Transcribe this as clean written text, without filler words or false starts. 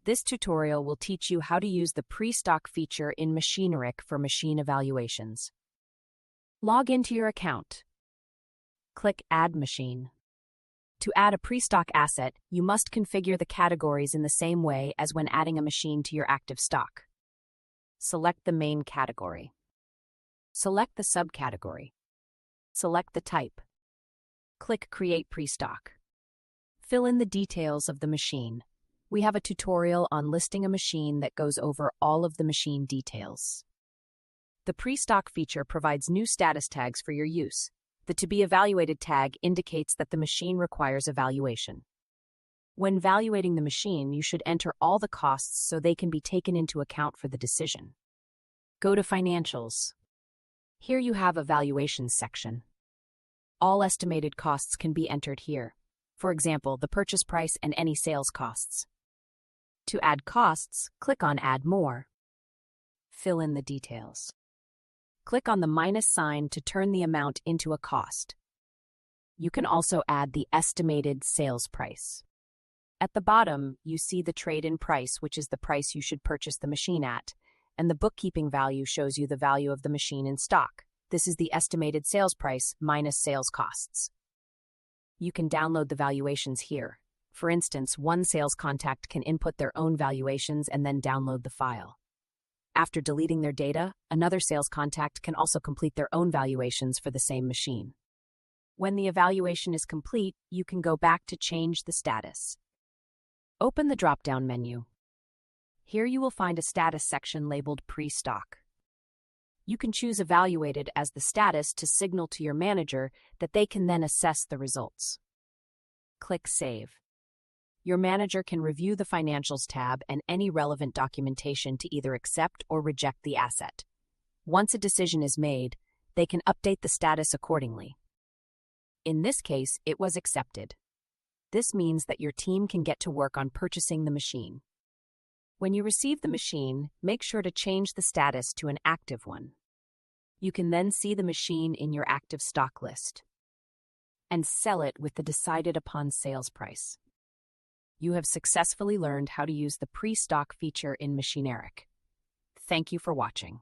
This tutorial will teach you how to use the pre-stock feature in Machineric for machine evaluations. Log into your account. Click Add Machine. To add a pre-stock asset, you must configure the categories in the same way as when adding a machine to your active stock. Select the main category. Select the subcategory. Select the type. Click Create Pre-stock. Fill in the details of the machine. We have a tutorial on listing a machine that goes over all of the machine details. The pre-stock feature provides new status tags for your use. The To Be Evaluated tag indicates that the machine requires evaluation. When valuating the machine, you should enter all the costs so they can be taken into account for the decision. Go to Financials. Here you have a Valuations section. All estimated costs can be entered here. For example, the purchase price and any sales costs. To add costs, click on Add More. Fill in the details. Click on the minus sign to turn the amount into a cost. You can also add the estimated sales price. At the bottom, you see the trade-in price, which is the price you should purchase the machine at, and the bookkeeping value shows you the value of the machine in stock. This is the estimated sales price minus sales costs. You can download the valuations here. For instance, one sales contact can input their own valuations and then download the file. After deleting their data, another sales contact can also complete their own valuations for the same machine. When the evaluation is complete, you can go back to change the status. Open the drop-down menu. Here you will find a status section labeled Pre-stock. You can choose Evaluated as the status to signal to your manager that they can then assess the results. Click Save. Your manager can review the Financials tab and any relevant documentation to either accept or reject the asset. Once a decision is made, they can update the status accordingly. In this case, it was accepted. This means that your team can get to work on purchasing the machine. When you receive the machine, make sure to change the status to an active one. You can then see the machine in your active stock list and sell it with the decided upon sales price. You have successfully learned how to use the pre-stock feature in Machineric. Thank you for watching.